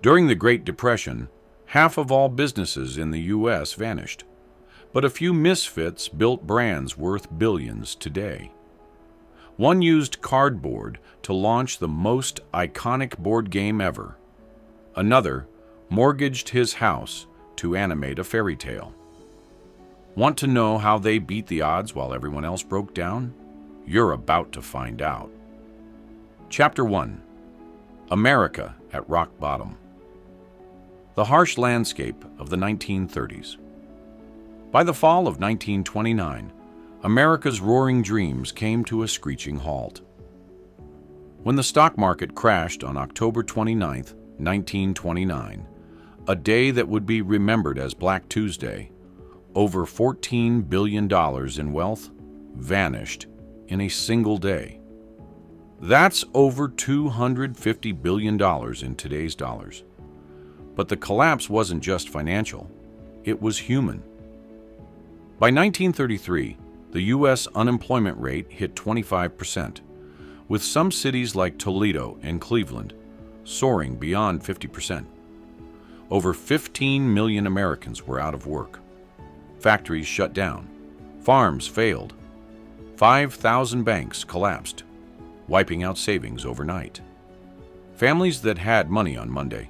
During the Great Depression, half of all businesses in the U.S. vanished, but a few misfits built brands worth billions today. One used cardboard to launch the most iconic board game ever. Another mortgaged his house to animate a fairy tale. Want to know how they beat the odds while everyone else broke down? You're about to find out. Chapter 1. America at Rock Bottom. The harsh landscape of the 1930s. By the fall of 1929, America's roaring dreams came to a screeching halt. When the stock market crashed on October 29, 1929, a day that would be remembered as Black Tuesday, over $14 billion in wealth vanished in a single day. That's over $250 billion in today's dollars. But the collapse wasn't just financial, it was human. By 1933, the U.S. unemployment rate hit 25%, with some cities like Toledo and Cleveland soaring beyond 50%. Over 15 million Americans were out of work. Factories shut down. Farms failed. 5,000 banks collapsed, wiping out savings overnight. Families that had money on Monday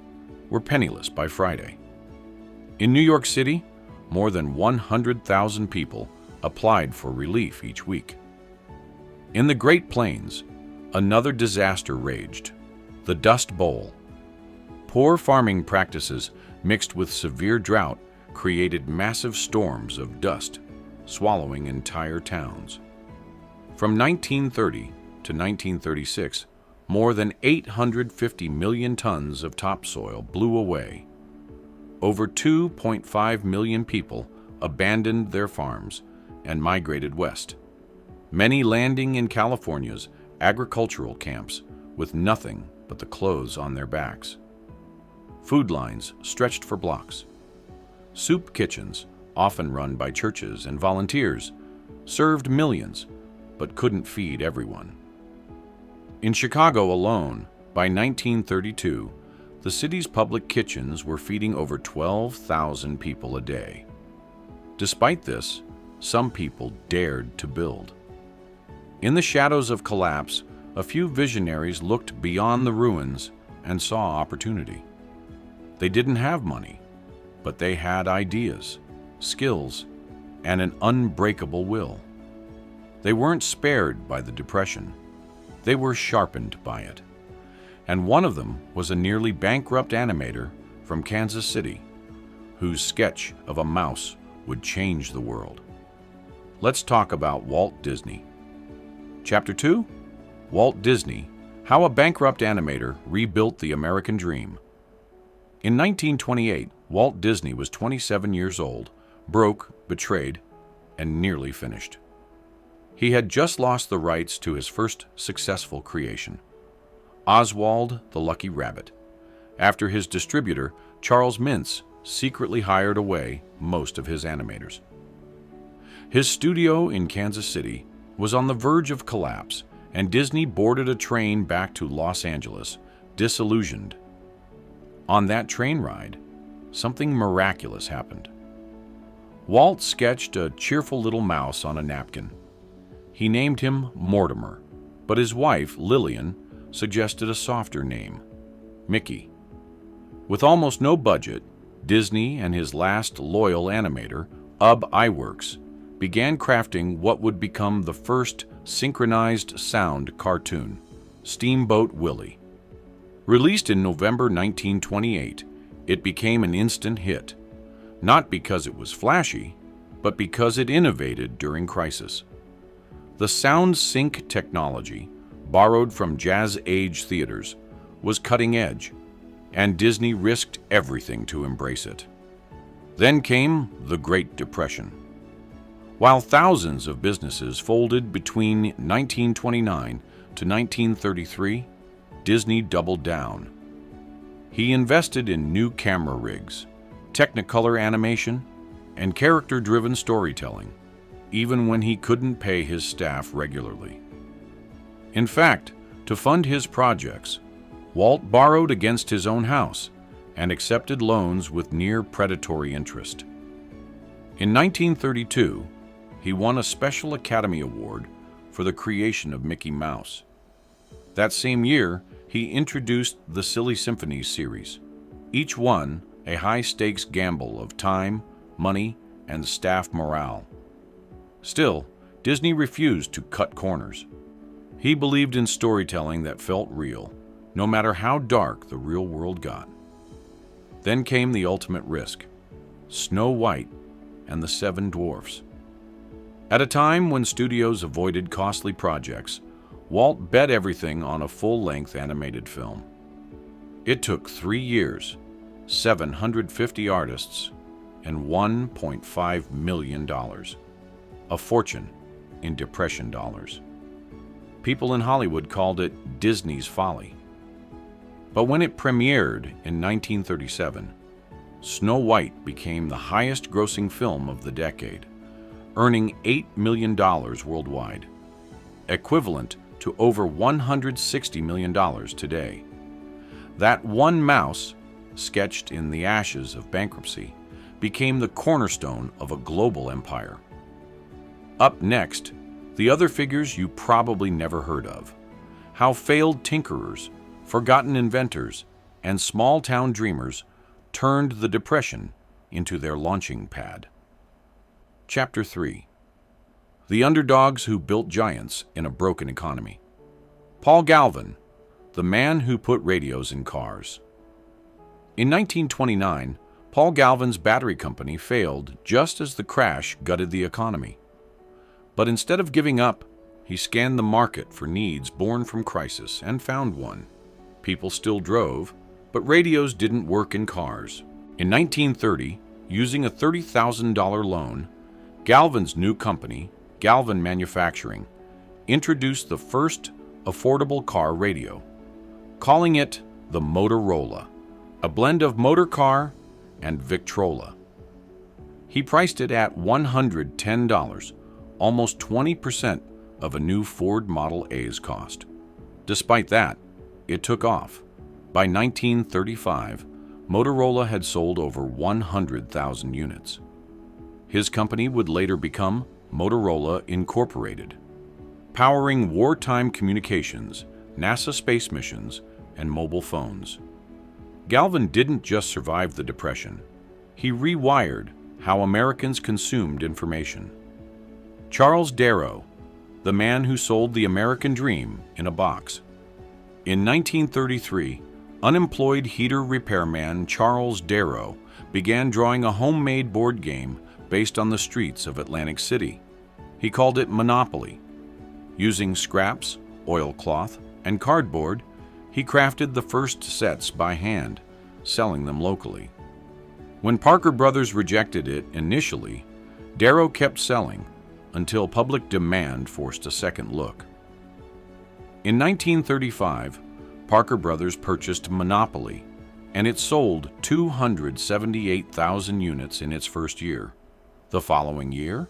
were penniless by Friday. In New York City, more than 100,000 people applied for relief each week. In the Great Plains, another disaster raged, the Dust Bowl. Poor farming practices mixed with severe drought created massive storms of dust, swallowing entire towns. From 1930 to 1936, more than 850 million tons of topsoil blew away. Over 2.5 million people abandoned their farms and migrated west, many landing in California's agricultural camps with nothing but the clothes on their backs. Food lines stretched for blocks. Soup kitchens, often run by churches and volunteers, served millions but couldn't feed everyone. In Chicago alone, by 1932, the city's public kitchens were feeding over 12,000 people a day. Despite this, some people dared to build. In the shadows of collapse, a few visionaries looked beyond the ruins and saw opportunity. They didn't have money, but they had ideas, skills, and an unbreakable will. They weren't spared by the Depression. They were sharpened by it. And one of them was a nearly bankrupt animator from Kansas City, whose sketch of a mouse would change the world. Let's talk about Walt Disney. Chapter 2. Walt Disney, How a Bankrupt Animator Rebuilt the American Dream. In 1928, Walt Disney was 27 years old, broke, betrayed, and nearly finished. He had just lost the rights to his first successful creation, Oswald the Lucky Rabbit, after his distributor, Charles Mintz, secretly hired away most of his animators. His studio in Kansas City was on the verge of collapse, and Disney boarded a train back to Los Angeles, disillusioned. On that train ride, something miraculous happened. Walt sketched a cheerful little mouse on a napkin. He named him Mortimer, but his wife, Lillian, suggested a softer name, Mickey. With almost no budget, Disney and his last loyal animator, Ub Iwerks, began crafting what would become the first synchronized sound cartoon, Steamboat Willie. Released in November 1928, it became an instant hit, not because it was flashy, but because it innovated during crisis. The sound sync technology, borrowed from Jazz Age theaters, was cutting edge, and Disney risked everything to embrace it. Then came the Great Depression. While thousands of businesses folded between 1929 to 1933, Disney doubled down. He invested in new camera rigs, Technicolor animation, and character-driven storytelling, even when he couldn't pay his staff regularly. In fact, to fund his projects, Walt borrowed against his own house and accepted loans with near predatory interest. In 1932, he won a Special Academy Award for the creation of Mickey Mouse. That same year, he introduced the Silly Symphonies series, each one a high-stakes gamble of time, money, and staff morale. Still, Disney refused to cut corners. He believed in storytelling that felt real, no matter how dark the real world got. Then came the ultimate risk: Snow White and the Seven Dwarfs. At a time when studios avoided costly projects, Walt bet everything on a full-length animated film. It took 3 years, 750 artists, and $1.5 million. A fortune in Depression dollars. People in Hollywood called it Disney's folly. But when it premiered in 1937, Snow White became the highest-grossing film of the decade, earning $8 million worldwide, equivalent to over $160 million today. That one mouse, sketched in the ashes of bankruptcy, became the cornerstone of a global empire. Up next, the other figures you probably never heard of: how failed tinkerers, forgotten inventors, and small-town dreamers turned the Depression into their launching pad. Chapter 3. The Underdogs Who Built Giants in a Broken Economy. Paul Galvin, the man who put radios in cars. In 1929, Paul Galvin's battery company failed just as the crash gutted the economy. But instead of giving up, he scanned the market for needs born from crisis and found one. People still drove, but radios didn't work in cars. In 1930, using a $30,000 loan, Galvin's new company, Galvin Manufacturing, introduced the first affordable car radio, calling it the Motorola, a blend of motor car and Victrola. He priced it at $110, almost 20% of a new Ford Model A's cost. Despite that, it took off. By 1935, Motorola had sold over 100,000 units. His company would later become Motorola Incorporated, powering wartime communications, NASA space missions, and mobile phones. Galvin didn't just survive the Depression. He rewired how Americans consumed information. Charles Darrow, the man who sold the American dream in a box. In 1933, unemployed heater repairman Charles Darrow began drawing a homemade board game based on the streets of Atlantic City. He called it Monopoly. Using scraps, oilcloth, and cardboard, he crafted the first sets by hand, selling them locally. When Parker Brothers rejected it initially, Darrow kept selling until public demand forced a second look. In 1935, Parker Brothers purchased Monopoly, and it sold 278,000 units in its first year. The following year,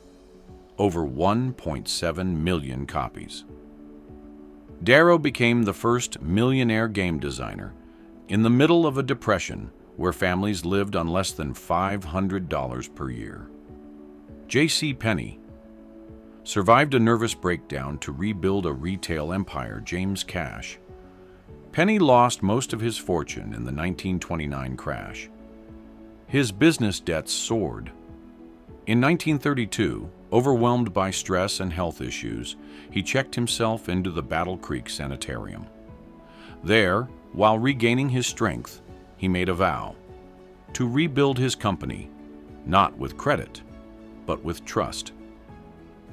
over 1.7 million copies. Darrow became the first millionaire game designer in the middle of a depression where families lived on less than $500 per year. J.C. Penney survived a nervous breakdown to rebuild a retail empire, James Cash. Penney lost most of his fortune in the 1929 crash. His business debts soared. In 1932, overwhelmed by stress and health issues, he checked himself into the Battle Creek Sanitarium. There, while regaining his strength, he made a vow to rebuild his company, not with credit, but with trust.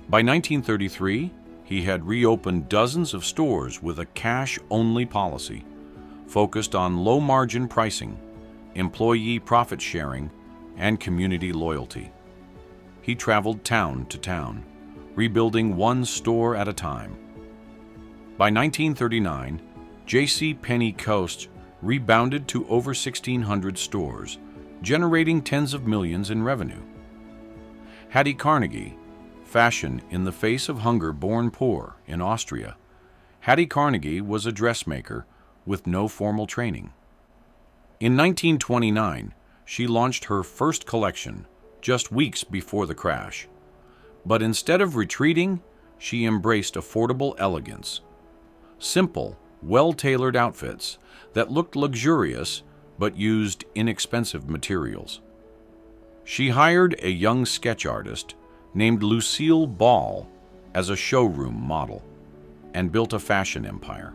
By 1933, he had reopened dozens of stores with a cash-only policy, focused on low-margin pricing, employee profit sharing, and community loyalty. He traveled town to town, rebuilding one store at a time. By 1939, J.C. Penney Coast rebounded to over 1,600 stores, generating tens of millions in revenue. Hattie Carnegie, fashion in the face of hunger born poor in Austria. Hattie Carnegie was a dressmaker with no formal training. In 1929, she launched her first collection, just weeks before the crash. But instead of retreating, she embraced affordable elegance. Simple, well-tailored outfits that looked luxurious but used inexpensive materials. She hired a young sketch artist named Lucille Ball as a showroom model and built a fashion empire.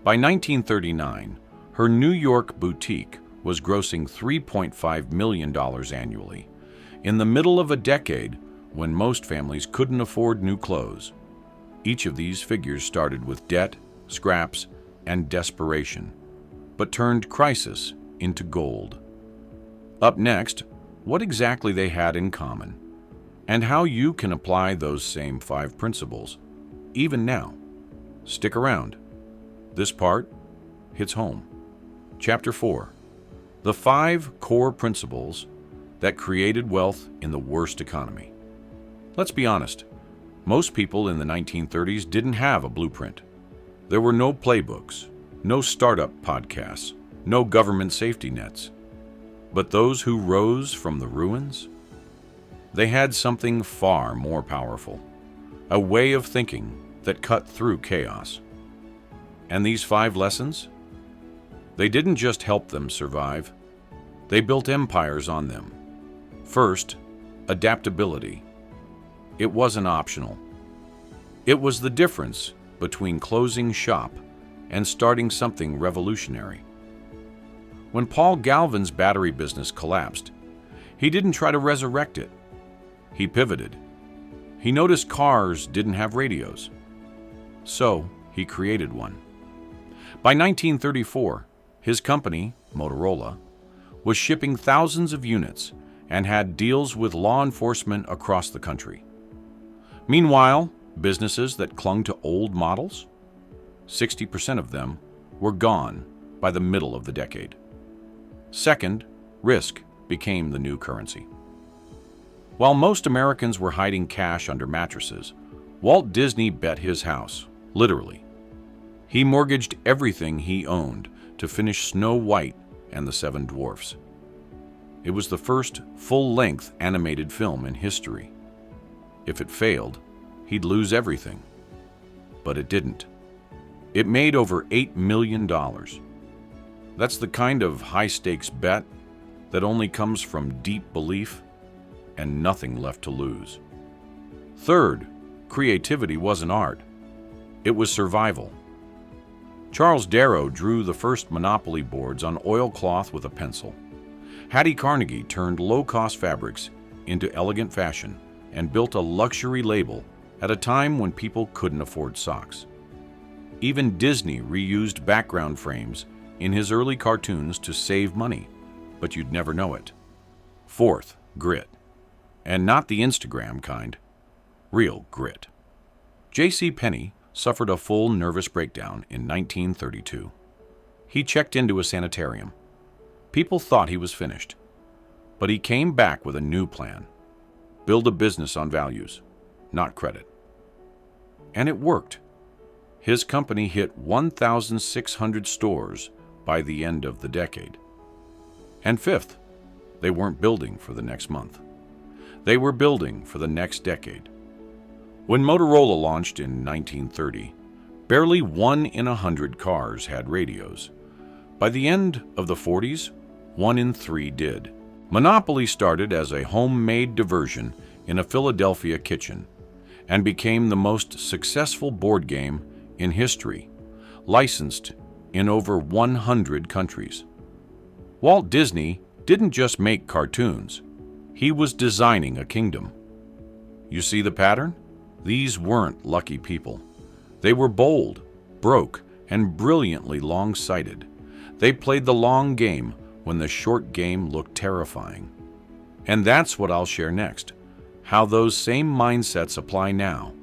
By 1939, her New York boutique was grossing $3.5 million annually, in the middle of a decade when most families couldn't afford new clothes. Each of these figures started with debt, scraps, and desperation, but turned crisis into gold. Up next, what exactly they had in common, and how you can apply those same 5 principles, even now. Stick around. This part hits home. Chapter 4. The 5 core principles that created wealth in the worst economy. Let's be honest. Most people in the 1930s didn't have a blueprint. There were no playbooks, no startup podcasts, no government safety nets. But those who rose from the ruins, they had something far more powerful, a way of thinking that cut through chaos. And these 5 lessons? They didn't just help them survive, they built empires on them. First, adaptability. It wasn't optional. It was the difference between closing shop and starting something revolutionary. When Paul Galvin's battery business collapsed, he didn't try to resurrect it. He pivoted. He noticed cars didn't have radios. So he created one. By 1934, his company, Motorola, was shipping thousands of units and had deals with law enforcement across the country. Meanwhile, businesses that clung to old models, 60% of them were gone by the middle of the decade. Second, risk became the new currency. While most Americans were hiding cash under mattresses, Walt Disney bet his house, literally. He mortgaged everything he owned to finish Snow White and the 7 Dwarfs. It was the first full-length animated film in history. If it failed, he'd lose everything. But it didn't. It made over $8 million. That's the kind of high-stakes bet that only comes from deep belief and nothing left to lose. Third, creativity wasn't art. It was survival. Charles Darrow drew the first Monopoly boards on oilcloth with a pencil. Hattie Carnegie turned low-cost fabrics into elegant fashion and built a luxury label at a time when people couldn't afford socks. Even Disney reused background frames in his early cartoons to save money, but you'd never know it. Fourth, grit. And not the Instagram kind. Real grit. J.C. Penney suffered a full nervous breakdown in 1932. He checked into a sanitarium. People thought he was finished. But he came back with a new plan. Build a business on values, not credit. And it worked. His company hit 1,600 stores by the end of the decade. And fifth, they weren't building for the next month. They were building for the next decade. When Motorola launched in 1930, barely 1 in 100 cars had radios. By the end of the 40s, 1 in 3 did. Monopoly started as a homemade diversion in a Philadelphia kitchen and became the most successful board game in history, licensed in over 100 countries. Walt Disney didn't just make cartoons. He was designing a kingdom. You see the pattern? These weren't lucky people. They were bold, broke, and brilliantly long-sighted. They played the long game when the short game looked terrifying. And that's what I'll share next, how those same mindsets apply now,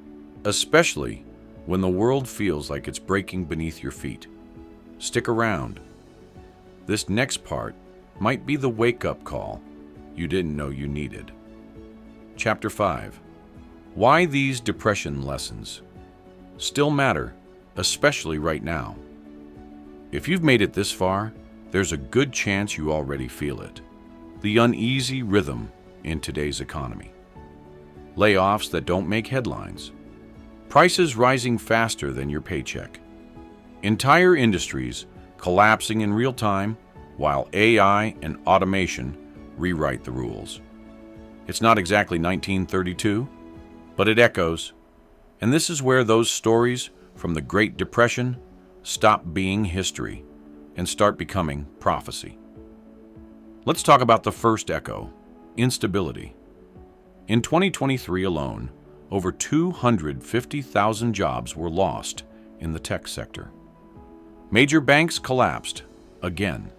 especially when the world feels like it's breaking beneath your feet. Stick around. This next part might be the wake-up call you didn't know you needed. Chapter 5. Why these depression lessons still matter, especially right now. If you've made it this far, there's a good chance you already feel it. The uneasy rhythm in today's economy. Layoffs that don't make headlines. Prices rising faster than your paycheck. Entire industries collapsing in real time while AI and automation rewrite the rules. It's not exactly 1932, but it echoes. And this is where those stories from the Great Depression stop being history and start becoming prophecy. Let's talk about the first echo, instability. In 2023 alone, over 250,000 jobs were lost in the tech sector. Major banks collapsed again.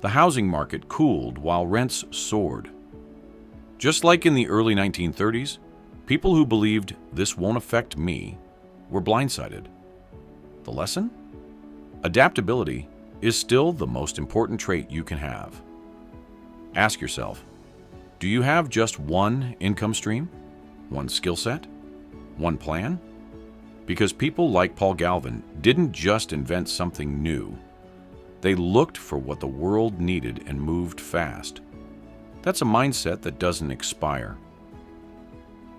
The housing market cooled while rents soared. Just like in the early 1930s, people who believed this won't affect me were blindsided. The lesson? Adaptability is still the most important trait you can have. Ask yourself, do you have just one income stream? One skill set? One plan? Because people like Paul Galvin didn't just invent something new. They looked for what the world needed and moved fast. That's a mindset that doesn't expire.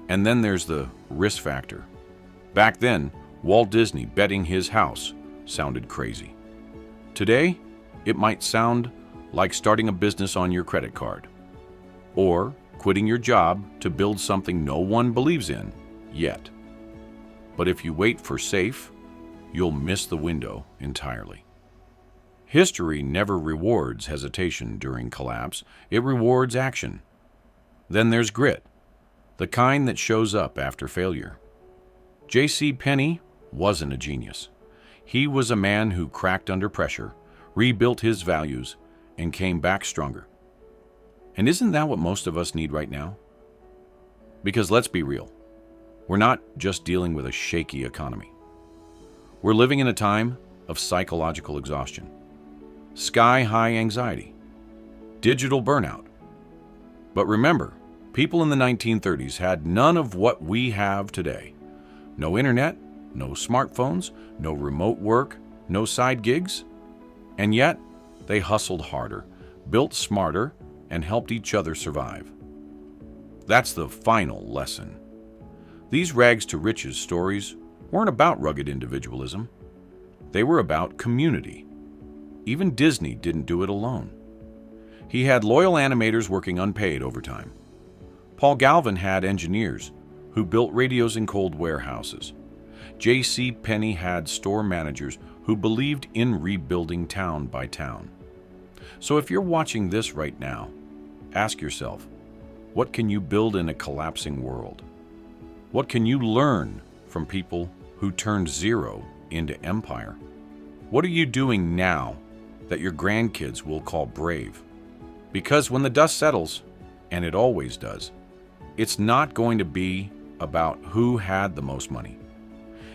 And then there's the risk factor. Back then, Walt Disney betting his house sounded crazy. Today, it might sound like starting a business on your credit card, or quitting your job to build something no one believes in yet. But if you wait for safe, you'll miss the window entirely. History never rewards hesitation during collapse, it rewards action. Then there's grit, the kind that shows up after failure. J.C. Penney wasn't a genius. He was a man who cracked under pressure, rebuilt his values, and came back stronger. And isn't that what most of us need right now? Because let's be real, we're not just dealing with a shaky economy. We're living in a time of psychological exhaustion, sky-high anxiety, digital burnout. But remember, people in the 1930s had none of what we have today. No internet, no smartphones, no remote work, no side gigs. And yet, they hustled harder, built smarter, and helped each other survive. That's the final lesson. These rags to riches stories weren't about rugged individualism. They were about community. Even Disney didn't do it alone. He had loyal animators working unpaid overtime. Paul Galvin had engineers who built radios in cold warehouses. J.C. Penney had store managers who believed in rebuilding town by town. So if you're watching this right now, ask yourself, what can you build in a collapsing world? What can you learn from people who turned zero into empire? What are you doing now that your grandkids will call brave? Because when the dust settles, and it always does, it's not going to be about who had the most money.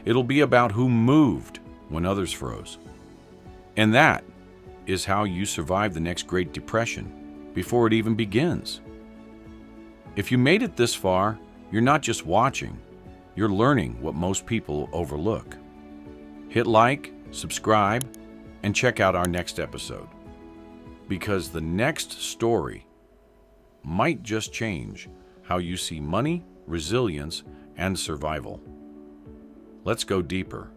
It'll be about who moved when others froze. And that is how you survive the next Great Depression before it even begins. If you made it this far, you're not just watching, you're learning what most people overlook. Hit like, subscribe, and check out our next episode. Because the next story might just change how you see money, resilience, and survival. Let's go deeper.